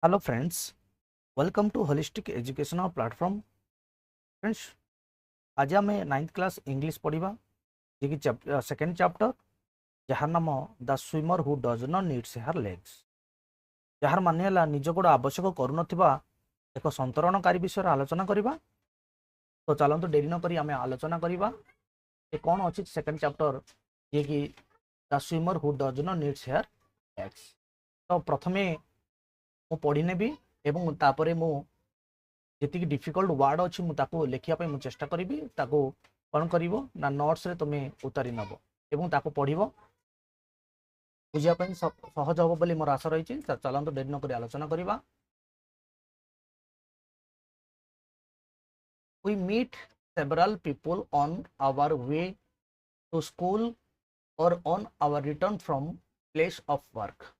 Hello friends, welcome to Holistic Educational Platform. Friends, आज आम 9th class English पढ़ा जी कि सेकेंड चैप्टर जार नाम the swimmer who does not needs hair legs. जार माने निज गोड़ आवश्यक करून एक संतरणकारी विषय आलोचना करवा। तो चलते डेरी नक आम आलोचना करवा कौन अच्छी सेकेंड चैप्टर जी कि the swimmer who does not needs hair legs. तो प्रथमे मु पढ़ी नेबी एवं तापरे मु जी डिफिकल्ट वार्ड अच्छी मुझे लिखापी मुझे चेष्टा करी कौन कर ना नोट्स रे तुम्हें उतारी नब एवं ताको पढ़ बुझापी सहज हम बोली मोर आशा रही। चलते डेरी नक आलोचना करवा। We meet several people on our way to school or on our return from place of work।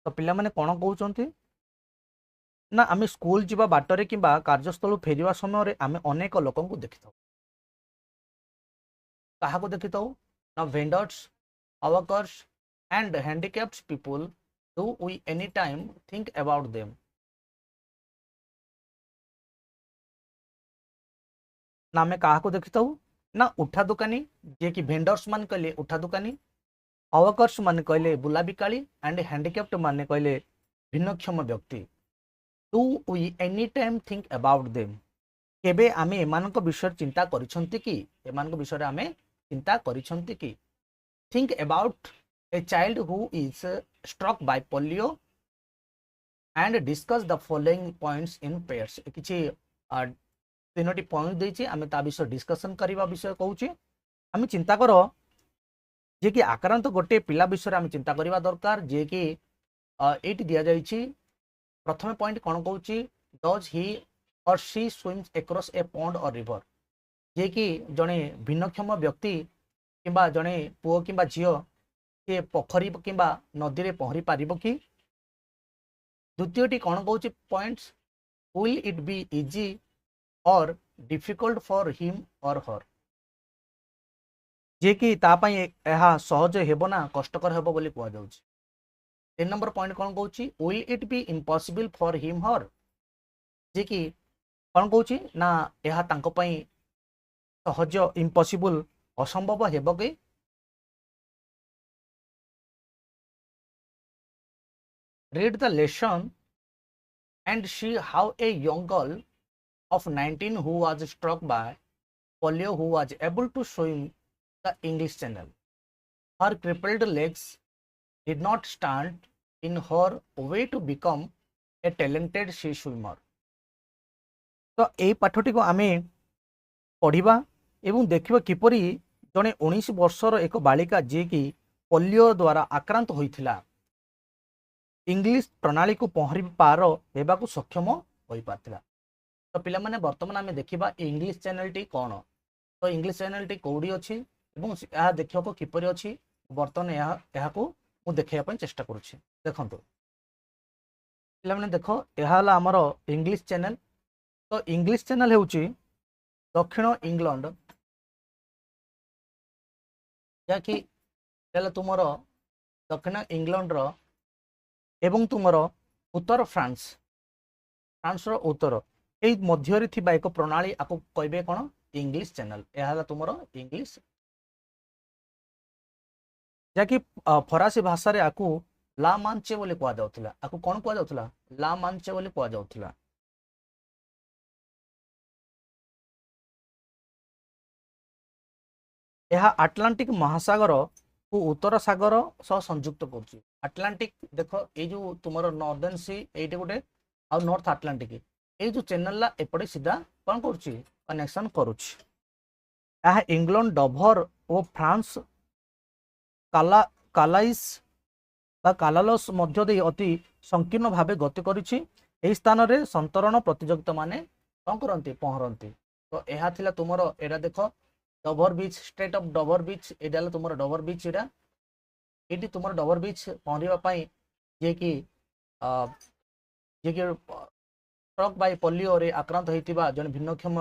तो पिला माने कौन कहते ना आम स्कूल जावा बाटर कि कार्यस्थल फेरवा समय आम अनेक लोक देखी था देखी था ना vendors workers and handicapped people do we any time think about them. ना आम क्या देखी था ना उठा दुकानी जे कि भेंडर्स मान कहले उठा दुकानी, वर्कर्स मान कहले बुला बिकाली एंड हैंडिकैप्ड मान कहले भिन्नक्षम व्यक्ति। Do we any time think about them केबे आमे एमानक विषय चिंता करिसंती कि एमानक विषय आमे चिंता करिसंती कि। Think about a child who is struck by polio and discuss the following points in pairs. किछि तीनोटी पॉइंट देछि आमे ता विषय डिस्कशन करबा विषय कहूछि। आमे चिंता करो जे कि आक्रांत गोटे पिला विषय आमे चिंता करबा दरकार जे कि एटी दिया जाइछि। प्रथम पॉइंट कौन कहूछि डज ही और सी स्विम्स एक्रॉस ए पॉन्ड और रिवर। जे कि जड़े भिन्नक्षम व्यक्ति किंबा जड़े पुओ किंबा झील सी पोखरी किंबा नदी रे पहरी पारिबो कि। द्वितीयटी कौन कहूछि points will it be easy or difficult for him or her. जे कि ता पई एहा सहज हेबो ना कष्टकर हेबो बोली कुआ जाउछि। 3 नंबर पॉइंट कौन कहूछि will it be impossible for him her. जे कि कौन कहूछि ना यह तांको पई सहज इम्पॉसिबल असंभव हेबो कि। Read the lesson and see how a young girl of 19 who was struck by polio who was able to swim the English Channel. Her crippled legs did not stand in her way to become a talented sea swimmer। तो ए पाठटी को आमे पढ़िबा एवं देखिबा किपरि जने 19 वर्षर एक बालिका जे कि polio द्वारा आक्रांत होइथिला इंग्लिश प्रणाली को पहरी पार होगा सक्षम हो पाता। तो पिला माने वर्तमान आम देखा इंग्लिश चैनल टी कौन। तो इंग्लिश चैनल टी कौड़ी अच्छी यह देखा किपरि अच्छी बर्तमान यह देखापी चेष्टा करुच्छे। देखो पिला माने देख यह आमर इंग्लिश चैनल। तो इंग्लिश चैनल होउची दक्षिण इंग्लैंड जहाँकि तुमर दक्षिण इंग्लैंड रो एवं तुमर उत्तर फ्रांस रो उत्तर यही मध्य थिबा एक प्रणाली आपको कहबे कौन इंग्लिश चैनल। यह तुमर इंग्लिश जहाँकि फरासी भाषा रे आकु ला मांचे बोली कहा जाउथला। आकु कौन कहा जाउथला ला मांचे बोली कहा जाउथला। यह आटलांटिक महासागर को उत्तर सागर सह संयुक्त करुच्ची। आटलांटिक देख ये जो तुमर नॉर्दर्न सी ये गोटे आ नॉर्थ आटलांटिक ये जो चैनल एपटे सीधा कौन करुच्ची कनेक्शन करुच्ची। यह इंग्लैंड डभर और फ्रांस कालाइस कालालस मध्य दे अति संकीर्ण भाव गति करुच्ची। एही स्थान रे संतरण प्रतियोगिता माने कौन करती पहरती। तो यह थिला तुमर एरा देख डभर बीच स्टेट ऑफ डभर बीच एडा तुमर डभर बीच एडा ये तुम डभर बीच पहरवाई जे कि स्ट्रक बाय पोलियो रे आक्रांत होता जन भिन्नक्षम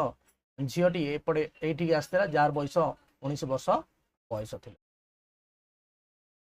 झीटी एपटे ये आसला जार बयस 19 वर्ष बयस थी।